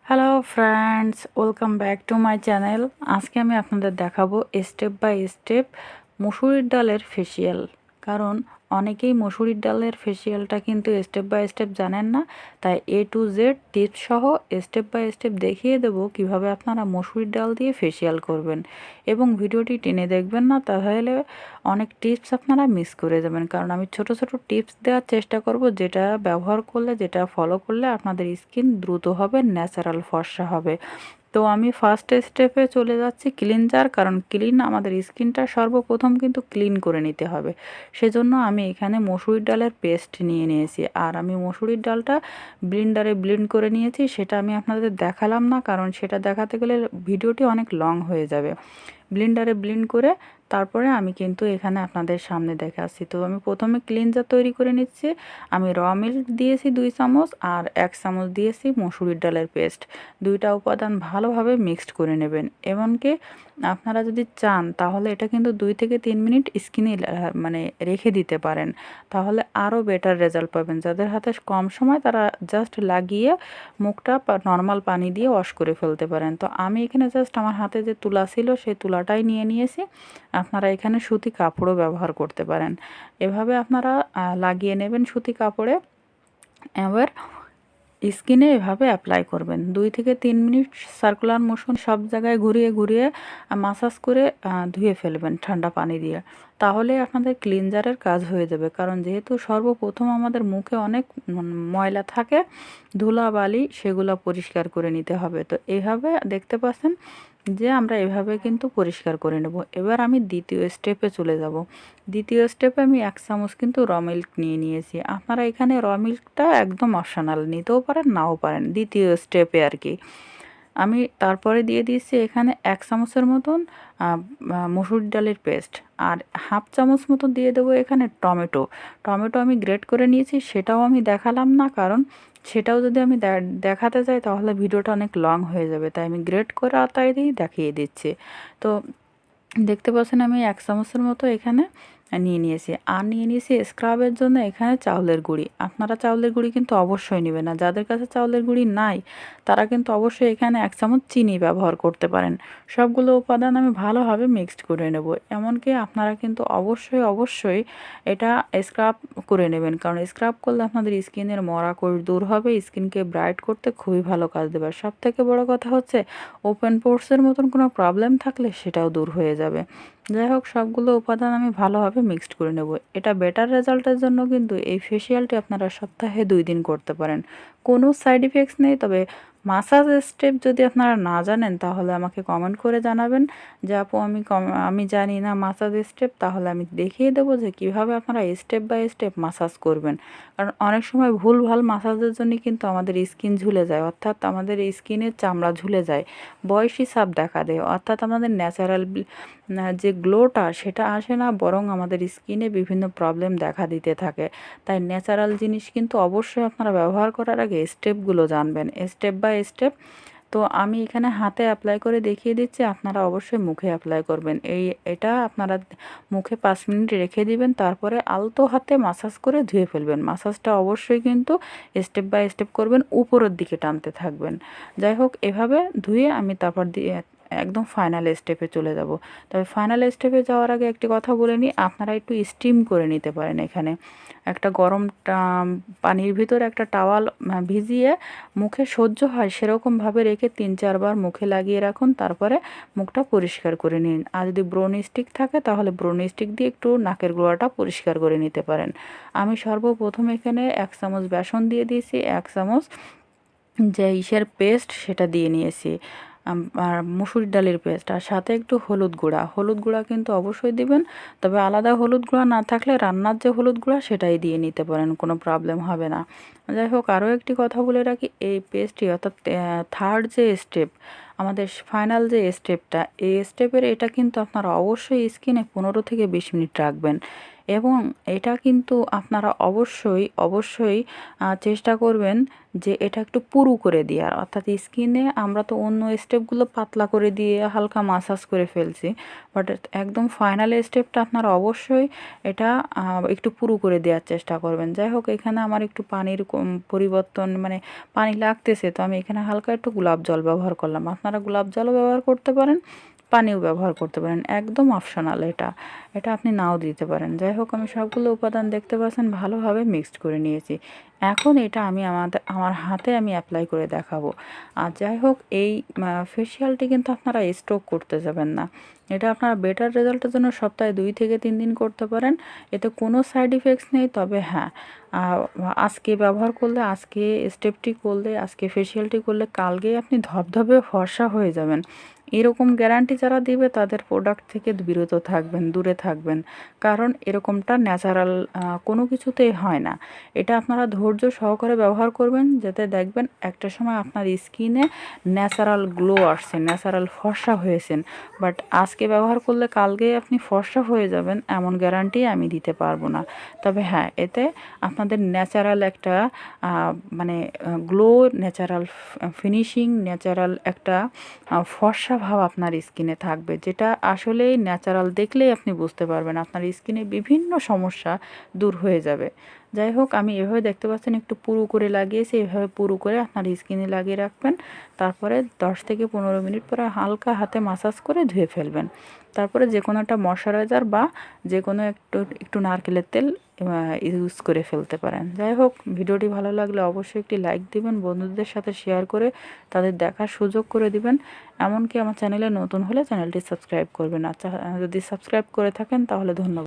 Hello friends, welcome back to my channel. আজকে আমি আপনাদের দেখাবো স্টেপ বাই স্টেপ মসুরির ডালের ফেসিয়াল। কারণ অনেকেই মসুরির ডালের ফেসিয়ালটা কিন্তু স্টেপ বাই স্টেপ জানেন না, তাই A to Z টিপস সহ স্টেপ বাই স্টেপ দেখিয়ে দেবো কিভাবে আপনারা মসুরির ডাল দিয়ে ফেসিয়াল করবেন। এবং ভিডিওটি টেনে দেখবেন না, তাহলে অনেক টিপস আপনারা মিস করে যাবেন। কারণ আমি ছোট ছোট টিপস দেওয়ার চেষ্টা করব, যেটা ব্যবহার করলে, যেটা ফলো করলে আপনাদের স্কিন দ্রুত হবে, ন্যাচারাল ফর্সা হবে। তো আমি ফার্স্ট স্টেপে চলে যাচ্ছি ক্লিনজার, কারণ ক্লিন আমাদের স্কিনটা সর্বপ্রথম কিন্তু ক্লিন করে নিতে হবে। সেজন্য আমি এখানে মসুরির ডালের পেস্ট নিয়ে নিয়েছি, আর আমি মসুরির ডালটা ব্লেন্ডারে ব্লেন্ড করে নিয়েছি। সেটা আমি আপনাদের দেখালাম না, কারণ সেটা দেখাতে গেলে ভিডিওটি অনেক লং হয়ে যাবে। ব্লেন্ডারে ব্লেন্ড করে তারপরে আমি কিন্তু এখানে আপনাদের সামনে দেখাচ্ছি। তো আমি প্রথমে ক্লিনজার তৈরি করে নিচ্ছি। আমি র মিল্ক দিয়েছি 2 চামচ, আর 1 চামচ দিয়েছি মসুরির ডালের পেস্ট। দুইটা উপাদান ভালোভাবে মিক্সড করে নেবেন। এমনকি আপনারা যদি চান তাহলে এটা কিন্তু 2 থেকে 3 মিনিট স্কিনে মানে রেখে দিতে পারেন, তাহলে আরও বেটার রেজাল্ট পাবেন। যাদের হাতে কম সময় তারা জাস্ট লাগিয়ে মুখটা নর্মাল পানি দিয়ে ওয়াশ করে ফেলতে পারেন। তো আমি এখানে জাস্ট আমার হাতে যে তুলা ছিল সেই তুলাটাই নিয়ে নিয়েছি। আপনারা এখানে সুতি কাপড়ও ব্যবহার করতে পারেন। এভাবে আপনারা লাগিয়ে নেবেন সুতি কাপড়ে। এবার স্কিনে এভাবে অ্যাপ্লাই করবেন 2 থেকে 3 মিনিট সার্কুলার মোশন সব জায়গায় ঘুরিয়ে ঘুরিয়ে মাসাজ করে ধুয়ে ফেলবেন ঠান্ডা পানি দিয়ে। তাহলে আপনাদের ক্লিনজারের কাজ হয়ে যাবে। কারণ যেহেতু সর্বপ্রথম আমাদের মুখে অনেক ময়লা থাকে, ধুলাবালি, সেগুলো পরিষ্কার করে নিতে হবে। তো এইভাবে দেখতে পাচ্ছেন যে আমরা এভাবে কিন্তু পরিষ্কার করে নেব। এবার আমি দ্বিতীয় স্টেপে চলে যাব। দ্বিতীয় স্টেপে আমি 1 চামচ কিন্তু র মিল্ক নিয়ে নিয়েছি। আপনারা এখানে র মিল্কটা একদম অপশনাল, নিতেও পারেন নাও পারেন, দ্বিতীয় স্টেপে আর কি। আমি তারপরে দিয়ে দিয়েছি এখানে 1 চামচের মতন মসুর ডালের পেস্ট, আর হাফ চামচ মতো দিয়ে দেবো এখানে টমেটো। টমেটো আমি গ্রেট করে নিয়েছি, সেটাও আমি দেখালাম না, কারণ সেটাও যদি আমি দেখাতে যাই তাহলে ভিডিওটা অনেক লং হয়ে যাবে, তাই আমি গ্রেট করে আতায় দিয়ে দেখিয়ে দিচ্ছি। তো দেখতে পাচ্ছেন আমি 1 চামচের মতো এখানে নিয়ে নিয়েছি। আর নিয়ে নিয়েছি স্ক্রাবের জন্য এখানে চাউলের গুঁড়ি। আপনারা চাউলের গুঁড়ি কিন্তু অবশ্যই নেবেন না, যাদের কাছে চাউলের গুঁড়ি নাই তারা কিন্তু অবশ্যই এখানে 1 চামচ চিনি ব্যবহার করতে পারেন। সবগুলো উপাদান আমি ভালোভাবে মিক্সড করে নেব। এমনকি আপনারা কিন্তু অবশ্যই অবশ্যই এটা স্ক্রাব করে নেবেন, কারণ স্ক্রাব করলে আপনাদের স্কিনের মরা কোষ দূর হবে, স্কিনকে ব্রাইট করতে খুবই ভালো কাজ দেবে। আর সবথেকে বড় কথা হচ্ছে ওপেন পোর্সের মতন কোনো প্রবলেম থাকলে সেটাও দূর হয়ে যাবে। যাই হোক, সবগুলো উপাদান আমি ভালোভাবে মিক্সড করে নেব। এটা বেটার রেজাল্টের জন্য কিন্তু এই ফেসিয়ালটি আপনারা সপ্তাহে 2 দিন করতে পারেন, কোনো সাইড ইফেক্টস নেই। তবে মাসাজ স্টেপ যদি আপনারা না জানেন তাহলে আমাকে কমেন্ট করে জানাবেন যে আপু আমি জানি না মাসাজ স্টেপ, তাহলে আমি দেখিয়ে দেবো যে কীভাবে আপনারা স্টেপ বাই স্টেপ মাসাজ করবেন। কারণ অনেক সময় ভুলভাল মাসাজের জন্য কিন্তু আমাদের স্কিন ঝুলে যায়, অর্থাৎ আমাদের স্কিনের চামড়া ঝুলে যায়, বয়সী ছাপ দেখা দেয়, অর্থাৎ আমাদের ন্যাচারাল যে গ্লোটা সেটা আসে না, বরং আমাদের স্কিনে বিভিন্ন প্রবলেম দেখা দিতে থাকে। তাই ন্যাচারাল জিনিস কিন্তু অবশ্যই আপনারা ব্যবহার করার আগে স্টেপগুলো জানবেন, স্টেপ বাই স্টেপ। তো আমি এখানে হাতে অ্যাপ্লাই করে দেখিয়ে দিচ্ছি, আপনারা অবশ্যই মুখে অ্যাপ্লাই করবেন। এটা আপনারা মুখে 5 মিনিট রেখে দিবেন, তারপরে আলতো হাতে মাসাজ করে ধুয়ে ফেলবেন। মাসাজটা অবশ্যই কিন্তু স্টেপ বাই স্টেপ করবেন, উপরের দিকে টানতে থাকবেন। যাই হোক, এভাবে ধুয়ে আমি তারপর দিয়ে একদম ফাইনাল স্টেপে চলে যাব। তবে ফাইনাল স্টেপে যাওয়ার আগে একটি কথা বলে নিই, আপনারা একটু স্টিম করে নিতে পারেন। এখানে একটা গরম পানির ভিতরে একটা টাওয়াল ভিজিয়ে মুখে সহ্য হয় সেরকমভাবে রেখে 3-4 বার মুখে লাগিয়ে রাখুন, তারপরে মুখটা পরিষ্কার করে নিন। আর যদি ব্রোন স্টিক থাকে তাহলে ব্রোন স্টিক দিয়ে একটু নাকের গোড়াটা পরিষ্কার করে নিতে পারেন। আমি সর্বপ্রথম এখানে 1 চামচ বেসন দিয়ে দিয়েছি, 1 চামচ যে ইসের পেস্ট সেটা দিয়ে নিয়েছি, আর মুসুর ডালের পেস্ট, আর সাথে একটু হলুদ গুঁড়া। হলুদ গুঁড়া কিন্তু অবশ্যই দিবেন, তবে আলাদা হলুদ গুঁড়া না থাকলে রান্নার যে হলুদ গুঁড়া সেটাই দিয়ে নিতে পারেন, কোনো প্রবলেম হবে না। যাই হোক, আরও একটি কথা বলে রাখি, এই পেস্টটি অর্থাৎ থার্ড যে স্টেপ, আমাদের ফাইনাল যে স্টেপটা, এই স্টেপের এটা কিন্তু আপনারা অবশ্যই স্কিনে 15 থেকে 20 মিনিট রাখবেন। এবং এটা কিন্তু আপনারা অবশ্যই চেষ্টা করবেন যে এটা একটু পুরু করে দেওয়ার, অর্থাৎ স্কিনে আমরা তো অন্য স্টেপগুলো পাতলা করে দিয়ে হালকা মাসাজ করে ফেলছি, বাট একদম ফাইনাল স্টেপটা আপনারা অবশ্যই এটা একটু পুরু করে দেওয়ার চেষ্টা করবেন। যাই হোক, এখানে আমার একটু পানির পরিবর্তন মানে পানি লাগতেছে, তো আমি এখানে হালকা একটু গোলাপ জল ব্যবহার করলাম। আপনারা গোলাপ জলও ব্যবহার করতে পারেন, পানিও ব্যবহার করতে পারেন, একদম অপশনাল এটা, এটা আপনি নাও দিতে পারেন। যাই হোক, আমি সবগুলো উপাদান দেখতে পাচ্ছেন ভালোভাবে মিক্সড করে নিয়েছি। এখন এটা আমি আমার হাতে আমি অ্যাপ্লাই করে দেখাবো। আর যাই হোক, এই ফেসিয়ালটি কিন্তু আপনারা স্টক করতে যাবেন না, এটা আপনারা বেটার রেজাল্টের জন্য সপ্তাহে 2 থেকে 3 দিন করতে পারেন। এতে কোনো সাইড ইফেক্টস নেই। তবে হ্যাঁ, আজকে ব্যবহার করলে, আজকে স্টেপটি করলে, আজকে ফেসিয়ালটি করলে কালকেই আপনি ধবধবে ফর্সা হয়ে যাবেন, এরকম গ্যারান্টি যারা দিবে তাদের প্রোডাক্ট থেকে বিরত থাকবেন, দূরে থাকবেন। কারণ এরকমটা ন্যাচারাল কোনো কিছুতেই হয় না। এটা আপনারা ধৈর্য সহকারে ব্যবহার করবেন, যাতে দেখবেন একটা সময় আপনার স্কিনে ন্যাচারাল গ্লো আসছে, ন্যাচারাল ফর্সা হয়েছেন। বাট আজকে ব্যবহার করলে কালকেই আপনি ফর্সা হয়ে যাবেন এমন গ্যারান্টি আমি দিতে পারবো না। তবে হ্যাঁ, এতে আপনাদের ন্যাচারাল একটা মানে গ্লো, ন্যাচারাল ফিনিশিং, ন্যাচারাল একটা ফর্সা ভাব আপনার স্কিনে থাকবে, যেটা আসলেই ন্যাচারাল, দেখলেই আপনি বুঝতে পারবেন আপনার স্কিনে বিভিন্ন সমস্যা দূর হয়ে যাবে। যাই হোক, আমি এভাবে দেখতে পাচ্ছেন একটু পুরু করে লাগিয়েছি, এভাবে পুরু করে আপনার স্কিনে লাগিয়ে রাখবেন। তারপরে 10 থেকে 15 মিনিট পরে হালকা হাতে মাসাজ করে ধুয়ে ফেলবেন। তারপরে যে কোনো একটা ময়শ্চারাইজার বা যে কোনো একটু নারকেলের তেল ইউজ করে ফেলতে পারেন। যাই হোক, ভিডিওটি ভালো লাগলে অবশ্যই একটি লাইক দিবেন, বন্ধুদের সাথে শেয়ার করে তাদের দেখার সুযোগ করে দিবেন। এমনকি আমার চ্যানেলে নতুন হলে চ্যানেলটি সাবস্ক্রাইব করবেন। আচ্ছা, যদি সাবস্ক্রাইব করে থাকেন তাহলে ধন্যবাদ।